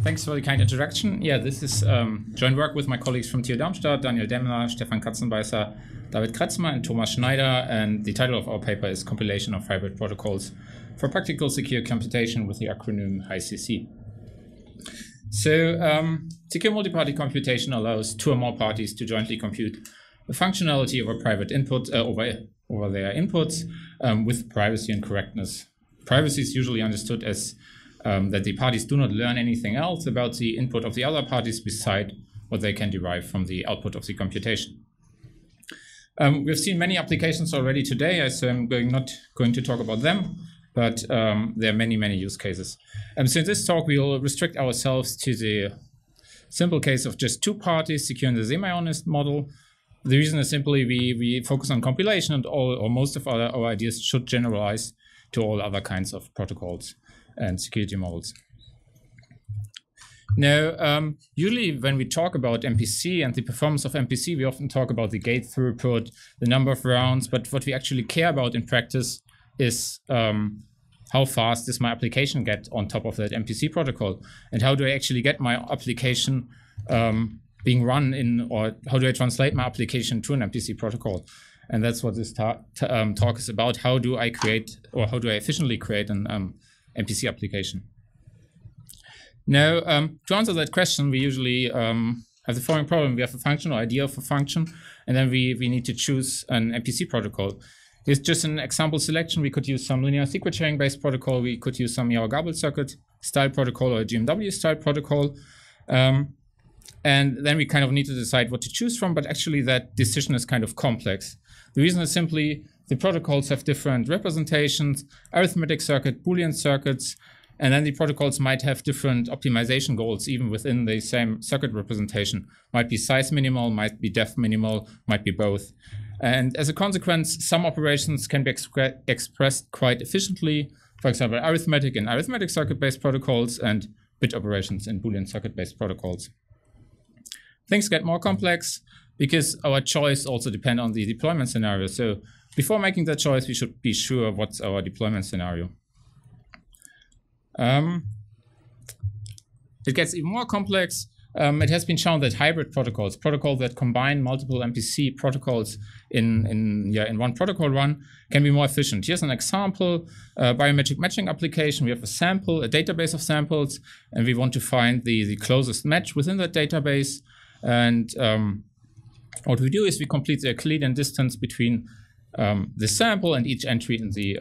Thanks for the kind introduction. Yeah, this is joint work with my colleagues from TU Darmstadt, Daniel Demmler, Stefan Katzenbeißer, David Kretzmer, and Thomas Schneider. And the title of our paper is Compilation of Hybrid Protocols for Practical Secure Computation with the acronym HyCC. So secure multi-party computation allows two or more parties to jointly compute the functionality of a private input over their inputs with privacy and correctness. Privacy is usually understood as that the parties do not learn anything else about the input of the other parties beside what they can derive from the output of the computation. We've seen many applications already today, so I'm not going to talk about them, but there are many, many use cases. So in this talk, we will restrict ourselves to the simple case of just two parties securing the semi-honest model. The reason is simply we focus on compilation, and all or most of our ideas should generalize to all other kinds of protocols and security models. Now, usually when we talk about MPC and the performance of MPC, we often talk about the gate throughput, the number of rounds, but what we actually care about in practice is how fast does my application get on top of that MPC protocol, and how do I actually get my application being run in, or how do I translate my application to an MPC protocol? And that's what this talk is about. How do I create, or how do I efficiently create an MPC application? Now, to answer that question, we usually have the following problem. We have a function or idea of a function, and then we need to choose an MPC protocol. Here's just an example selection. We could use some linear secret sharing based protocol. We could use some garbled circuit style protocol or a GMW style protocol. And then we kind of need to decide what to choose from, but actually that decision is kind of complex. The reason is simply the protocols have different representations, arithmetic circuit, Boolean circuits, and then the protocols might have different optimization goals even within the same circuit representation. Might be size minimal, might be depth minimal, might be both. And as a consequence, some operations can be expressed quite efficiently. For example, arithmetic in arithmetic circuit-based protocols and bit operations in Boolean circuit-based protocols. Things get more complex because our choice also depends on the deployment scenario. So before making that choice, we should be sure what's our deployment scenario. It gets even more complex. It has been shown that hybrid protocols that combine multiple MPC protocols in one protocol run, can be more efficient. Here's an example, biometric matching application. We have a sample, a database of samples, and we want to find the closest match within that database. And what we do is we complete the Euclidean distance between the sample and each entry in the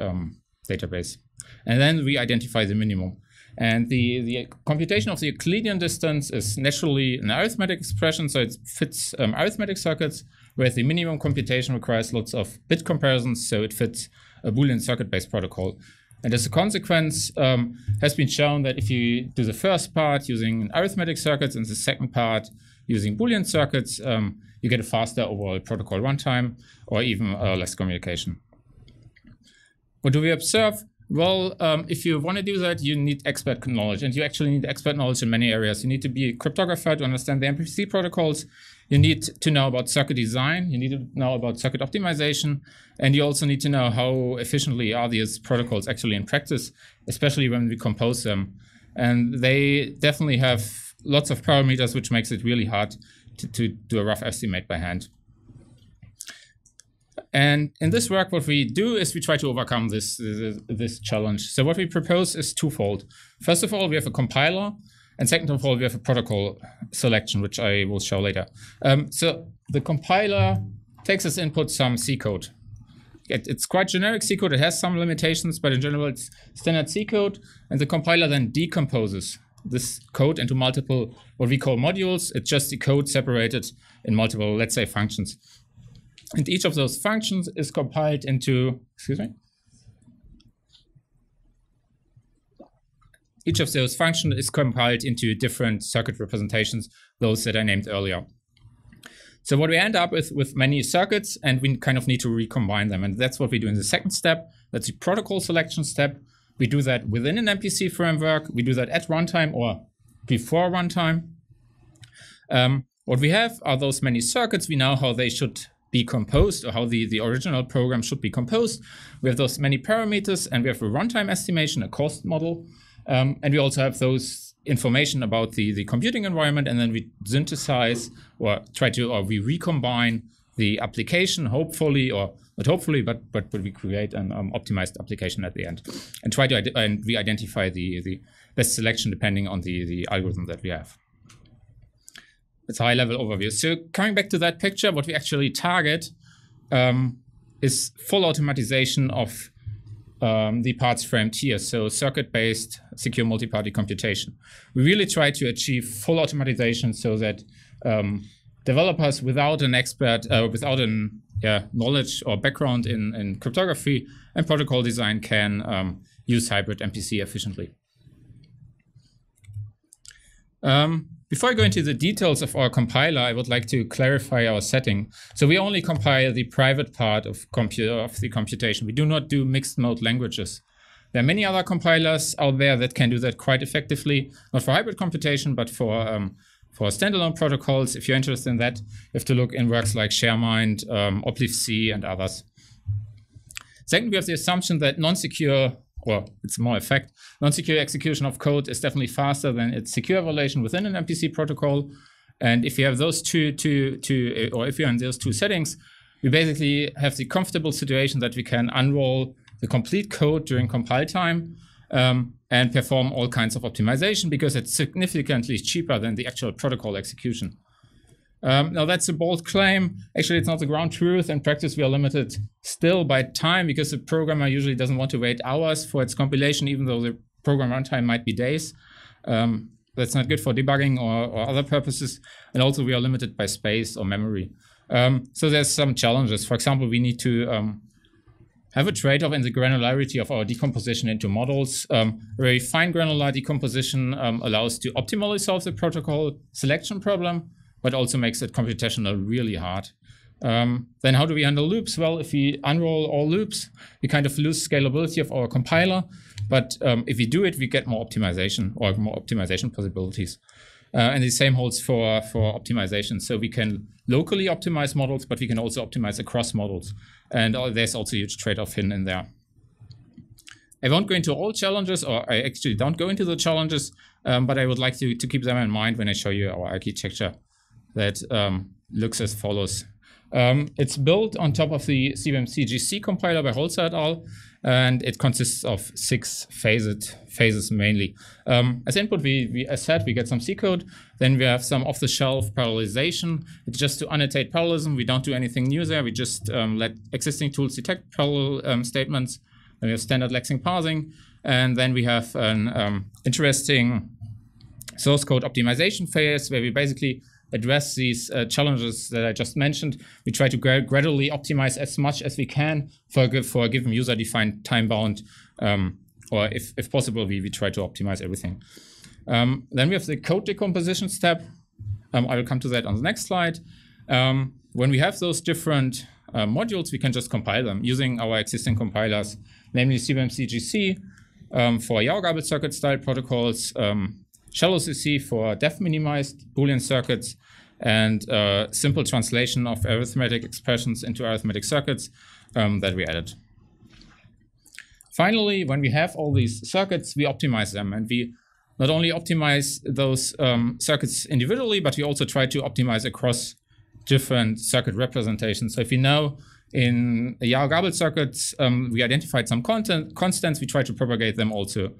database. And then we identify the minimum. And the computation of the Euclidean distance is naturally an arithmetic expression, so it fits arithmetic circuits, whereas the minimum computation requires lots of bit comparisons, so it fits a Boolean circuit-based protocol. And as a consequence, has been shown that if you do the first part using arithmetic circuits and the second part using Boolean circuits, you get a faster overall protocol runtime or even less communication. What do we observe? Well, if you want to do that, you need expert knowledge, and you actually need expert knowledge in many areas. You need to be a cryptographer to understand the MPC protocols. You need to know about circuit design. You need to know about circuit optimization. And you also need to know how efficiently are these protocols actually in practice, especially when we compose them. And they definitely have lots of parameters, which makes it really hard to do a rough estimate by hand. And in this work, what we do is we try to overcome this challenge. So what we propose is twofold. First of all, we have a compiler. And second of all, we have a protocol selection, which I will show later. So the compiler takes as input some C code. It's quite generic C code. It has some limitations, but in general, it's standard C code. And the compiler then decomposes this code into multiple, what we call modules. It's just the code separated in multiple, let's say, functions. And each of those functions is compiled into, each of those functions is compiled into different circuit representations, those that I named earlier. So what we end up with many circuits, and we kind of need to recombine them. And that's what we do in the second step. That's the protocol selection step. We do that within an MPC framework. We do that at runtime or before runtime. What we have are those many circuits. We know how they should be composed, or how the original program should be composed. We have those many parameters, and we have a runtime estimation, a cost model. And we also have those information about the computing environment, and then we synthesize or we recombine the application, hopefully, or not hopefully, but we create an optimized application at the end, and we identify the best selection depending on the algorithm that we have. It's a high-level overview. So coming back to that picture, what we actually target is full automatization of the parts framed here, so circuit-based secure multi-party computation. We really try to achieve full automatization so that developers without an expert, without an knowledge or background in cryptography and protocol design can use hybrid MPC efficiently. Before I go into the details of our compiler, I would like to clarify our setting. So we only compile the private part of the computation. We do not do mixed mode languages. There are many other compilers out there that can do that quite effectively, not for hybrid computation, but for standalone protocols. If you're interested in that, you have to look in works like ShareMind, Oplivc, and others. Second, we have the assumption that non-secure, or it's more effect, non-secure execution of code is definitely faster than its secure evaluation within an MPC protocol. And if you have those or if you're in those two settings, we basically have the comfortable situation that we can unroll the complete code during compile time and perform all kinds of optimization because it's significantly cheaper than the actual protocol execution. Now that's a bold claim. Actually, it's not the ground truth. In practice, we are limited still by time because the programmer usually doesn't want to wait hours for its compilation, even though the program runtime might be days. That's not good for debugging or other purposes. And also, we are limited by space or memory. So there's some challenges. For example, we need to have a trade-off in the granularity of our decomposition into models. Very fine granular decomposition allows to optimally solve the protocol selection problem, but also makes it computational really hard. Then how do we handle loops? Well, if we unroll all loops, we kind of lose scalability of our compiler. But if we do it, we get more optimization or more optimization possibilities. And the same holds for optimization. So we can locally optimize models, but we can also optimize across models. And there's also a huge trade-off hidden in there. I won't go into all challenges, or I actually don't go into the challenges, but I would like to keep them in mind when I show you our architecture that looks as follows. It's built on top of the CBMC compiler by Holzer et al., and it consists of 6 phases mainly. As input, as said, we get some C code. Then we have some off-the-shelf parallelization. It's just to annotate parallelism. We don't do anything new there. We just let existing tools detect parallel statements. Then we have standard lexing parsing. And then we have an interesting source code optimization phase where we basically address these challenges that I just mentioned. We try to gradually optimize as much as we can for a given user-defined time bound, or if possible, we try to optimize everything. Then we have the code decomposition step. I will come to that on the next slide. When we have those different modules, we can just compile them using our existing compilers, namely CBMC for Yarrow-Gabel circuit style protocols, Shallow CC for def-minimized Boolean circuits, and simple translation of arithmetic expressions into arithmetic circuits that we added. Finally, when we have all these circuits, we optimize them. And we not only optimize those circuits individually, but we also try to optimize across different circuit representations. So if we know in Yarrow-Gabel circuits, we identified some constants, we try to propagate them also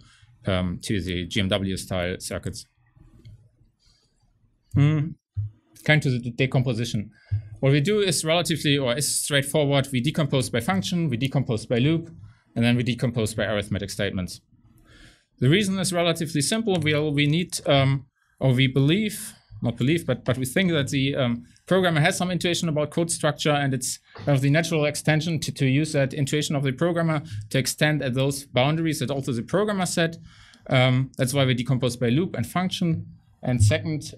to the GMW style circuits. Kind to the decomposition. What we do is is straightforward. We decompose by function, we decompose by loop, and then we decompose by arithmetic statements. The reason is relatively simple. We need, or we believe, not believe, but we think that the programmer has some intuition about code structure, and it's kind of the natural extension to use that intuition of the programmer to extend at those boundaries that also the programmer set. That's why we decompose by loop and function. And second,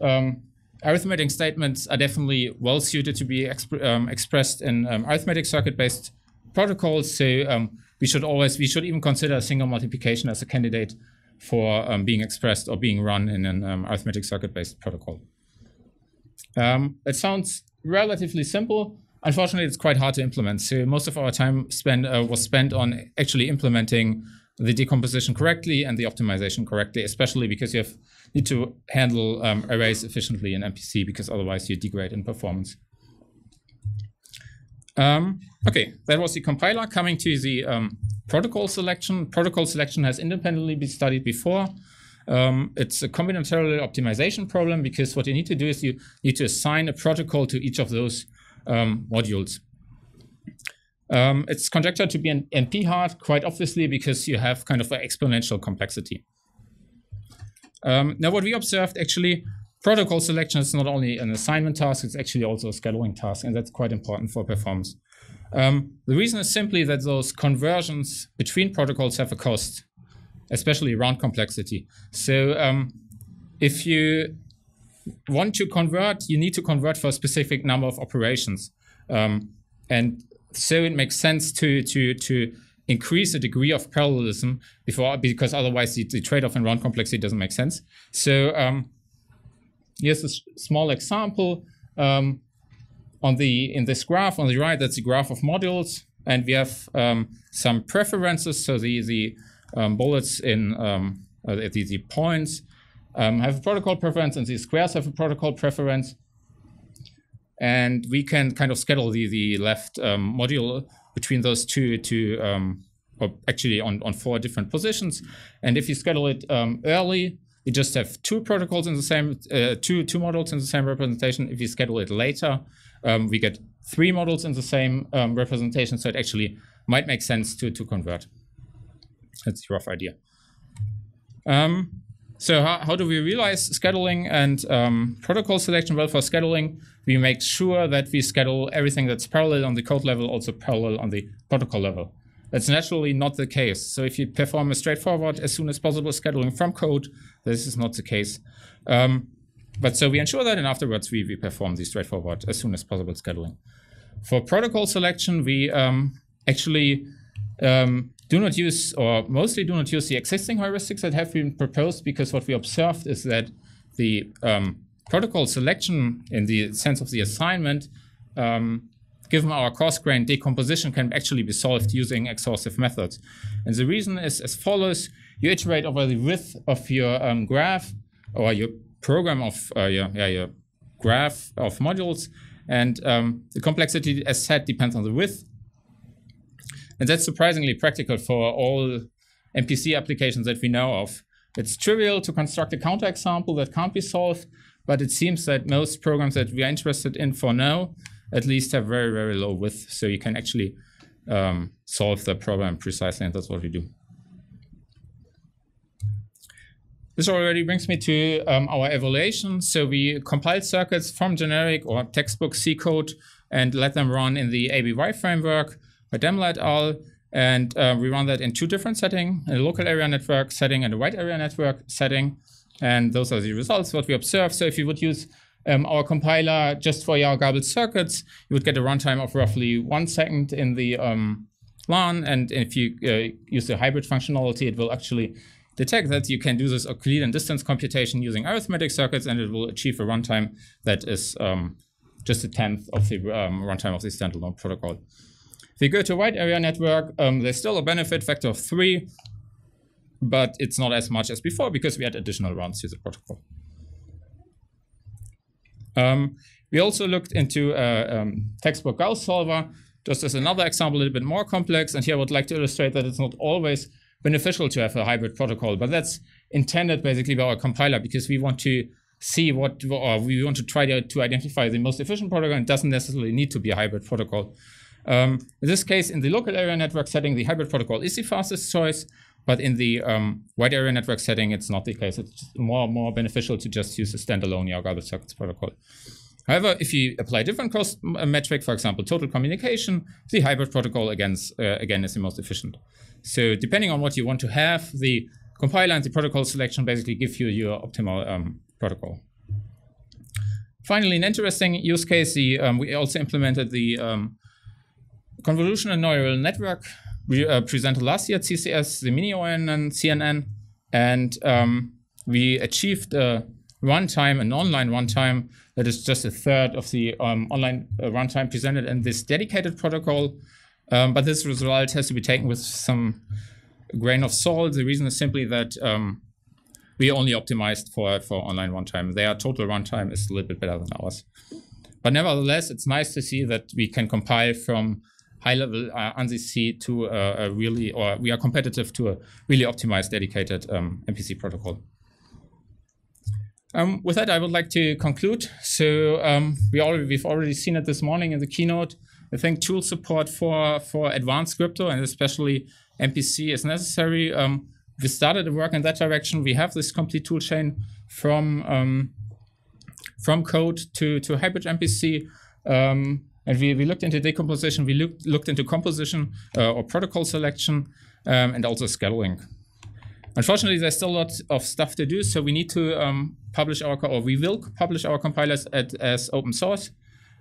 arithmetic statements are definitely well suited to be expressed in arithmetic circuit-based protocols. So we should even consider a single multiplication as a candidate for being expressed or being run in an arithmetic circuit-based protocol. It sounds relatively simple. Unfortunately, it's quite hard to implement. So most of our time was spent on actually implementing the decomposition correctly and the optimization correctly, especially because you need to handle arrays efficiently in MPC, because otherwise you degrade in performance. Okay, that was the compiler. Coming to the protocol selection. Protocol selection has independently been studied before. It's a combinatorial optimization problem, because what you need to do is you need to assign a protocol to each of those modules. It's conjectured to be an NP hard, quite obviously, because you have kind of an exponential complexity. Now, what we observed, actually, protocol selection is not only an assignment task, it's actually also a scheduling task, and that's quite important for performance. The reason is simply that those conversions between protocols have a cost, especially around complexity. So if you want to convert, you need to convert for a specific number of operations. And so it makes sense to increase the degree of parallelism because otherwise the trade-off in round complexity doesn't make sense. So here's a small example. In this graph on the right, that's the graph of modules, and we have some preferences. So the bullets in the points have a protocol preference, and the squares have a protocol preference. And we can kind of schedule the left module between those two or actually on 4 different positions. And if you schedule it early, you just have 2 protocols in the same, two modules in the same representation. If you schedule it later, we get 3 modules in the same representation. So it actually might make sense to convert. That's the rough idea. So how do we realize scheduling and protocol selection? Well, for scheduling, we make sure that we schedule everything that's parallel on the code level, also parallel on the protocol level. That's naturally not the case. So if you perform a straightforward, as soon as possible scheduling from code, this is not the case. But so we ensure that, and afterwards we perform the straightforward, as soon as possible scheduling. For protocol selection, we actually do not use, or mostly do not use, the existing heuristics that have been proposed, because what we observed is that the protocol selection, in the sense of the assignment, given our coarse-grained decomposition, can actually be solved using exhaustive methods. And the reason is as follows. You iterate over the width of your graph, or your program of your graph of modules, and the complexity, as said, depends on the width. And that's surprisingly practical for all MPC applications that we know of. It's trivial to construct a counterexample that can't be solved, but it seems that most programs that we are interested in for now at least have very, very low width. So you can actually solve the problem precisely, and that's what we do. This already brings me to our evaluation. So we compiled circuits from generic or textbook C code and let them run in the ABY framework by Demler et al. And we run that in 2 different settings, a local area network setting and a wide area network setting. And those are the results, what we observe. So if you would use our compiler just for your garbled circuits, you would get a runtime of roughly 1 second in the LAN. And if you use the hybrid functionality, it will actually detect that you can do this Euclidean distance computation using arithmetic circuits, and it will achieve a runtime that is just 1/10 of the runtime of the standalone protocol. If you go to a wide area network, there's still a benefit factor of 3, but it's not as much as before because we had additional runs to the protocol. We also looked into a textbook Gauss solver, just as another example, a little bit more complex. And here I would like to illustrate that it's not always beneficial to have a hybrid protocol, but that's intended basically by our compiler, because we want to see we want to try to identify the most efficient protocol, and it doesn't necessarily need to be a hybrid protocol. In this case, in the local area network setting, the hybrid protocol is the fastest choice, but in the wide area network setting, it's not the case. It's more beneficial to just use a standalone garbled circuits protocol. However, if you apply a different cost metric, for example, total communication, the hybrid protocol again is the most efficient. So depending on what you want to have, the compiler and the protocol selection basically give you your optimal protocol. Finally, an interesting use case, we also implemented the convolutional neural network we presented last year at CCS, the mini-ON and CNN, and we achieved a runtime, an online runtime that is just 1/3 of the online runtime presented in this dedicated protocol. But this result has to be taken with some grain of salt. The reason is simply that we only optimized for online runtime. Their total runtime is a little bit better than ours. But nevertheless, it's nice to see that we can compile from high-level ANSI C to we are competitive to a really optimized, dedicated MPC protocol. With that, I would like to conclude. So we've already seen it this morning in the keynote. I think tool support for advanced crypto and especially MPC is necessary. We started to work in that direction. We have this complete tool chain from code to hybrid MPC. And we looked into decomposition. We looked into composition or protocol selection and also scheduling. Unfortunately, there's still a lot of stuff to do, so we need to publish we will publish our compilers as open source.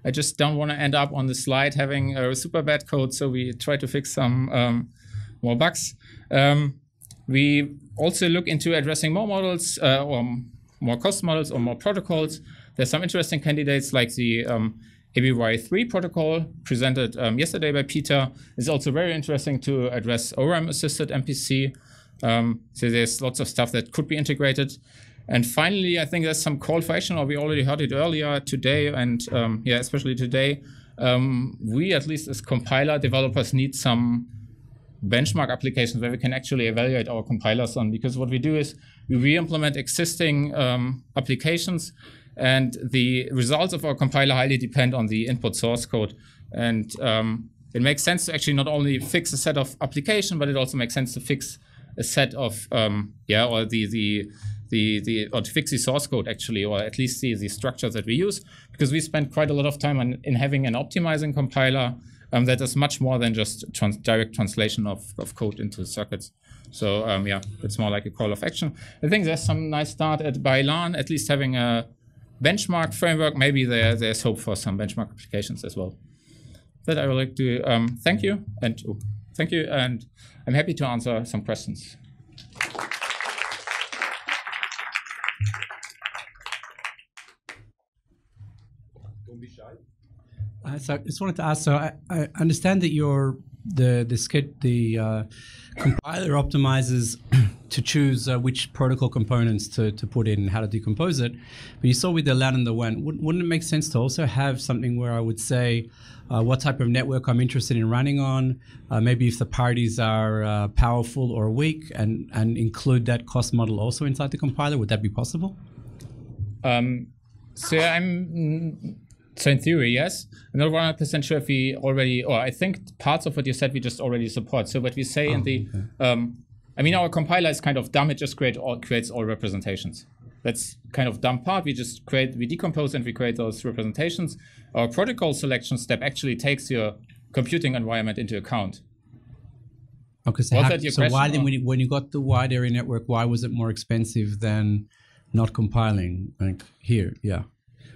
I just don't want to end up on the slide having super bad code, so we try to fix some more bugs. We also look into addressing more models or more cost models or more protocols. There's some interesting candidates like the ABY3 protocol presented yesterday by Peter. It's also very interesting to address ORM-assisted MPC. So there's lots of stuff that could be integrated. And finally, I think there's some call for action, or we already heard it earlier today, and especially today. We, at least as compiler developers, need some benchmark applications where we can actually evaluate our compilers on, because what we do is we re-implement existing applications, and the results of our compiler highly depend on the input source code. And it makes sense to actually not only fix a set of application, but it also makes sense to fix a set of to fix the source code actually, or at least the structure that we use, because we spend quite a lot of time in having an optimizing compiler that is much more than just direct translation of code into circuits. So it's more like a call of action. I think there's some nice start at Bailan, at least having a benchmark framework. Maybe there's hope for some benchmark applications as well. That I would like to thank you, and I'm happy to answer some questions. Don't be shy. So I just wanted to ask. So I understand that the compiler optimizes to choose which protocol components to put in and how to decompose it. But you saw with the LAN and the WAN, wouldn't it make sense to also have something where I would say what type of network I'm interested in running on, maybe if the parties are powerful or weak, and include that cost model also inside the compiler? Would that be possible? So in theory, yes. I'm not 100% sure if we already, or I think parts of what you said we just already support. So what we say in the, our compiler is kind of dumb. It just creates all representations. That's kind of dumb part. We decompose and we create those representations. Our protocol selection step actually takes your computing environment into account. Okay, so why then, when you got the wide area network, why was it more expensive than not compiling? Like here, yeah.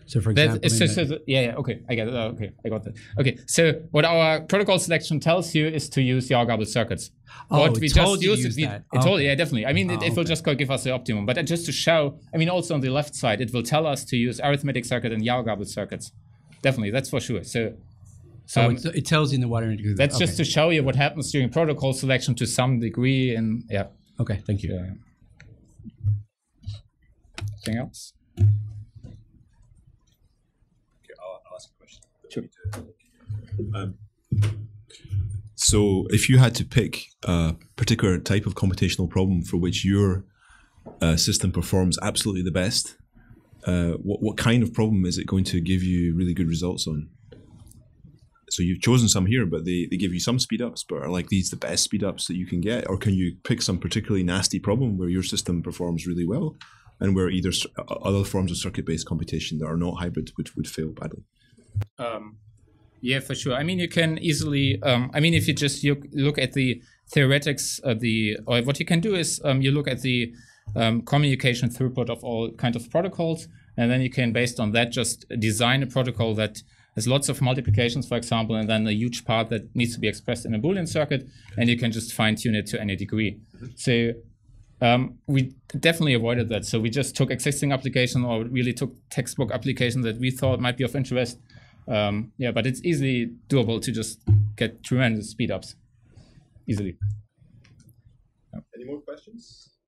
So for example, okay, I get it. Okay, I got that. Okay, so what our protocol selection tells you is to use Yargable circuits. Definitely. I mean, it will just give us the optimum. But just to show, also on the left side, it will tell us to use arithmetic circuit and Yargable circuits. Definitely, that's for sure. So it tells you in the wider integrated. That's just to show you what happens during protocol selection to some degree. And yeah. Okay, thank you. Anything else? Sure. So if you had to pick a particular type of computational problem for which your system performs absolutely the best, what kind of problem is it going to give you really good results on? So you've chosen some here, but they give you some speedups, but are like these the best speedups that you can get? Or can you pick some particularly nasty problem where your system performs really well and where either other forms of circuit-based computation that are not hybrid would fail badly? Yeah, for sure. You can easily, if you just look at the theoretics, or what you can do is you look at the communication throughput of all kinds of protocols, and then you can, based on that, just design a protocol that has lots of multiplications, for example, and then a huge part that needs to be expressed in a Boolean circuit, and you can just fine-tune it to any degree. So we definitely avoided that. So we just took existing application, or really took textbook applications that we thought might be of interest. But it's easily doable to just get tremendous speedups easily. Any more questions?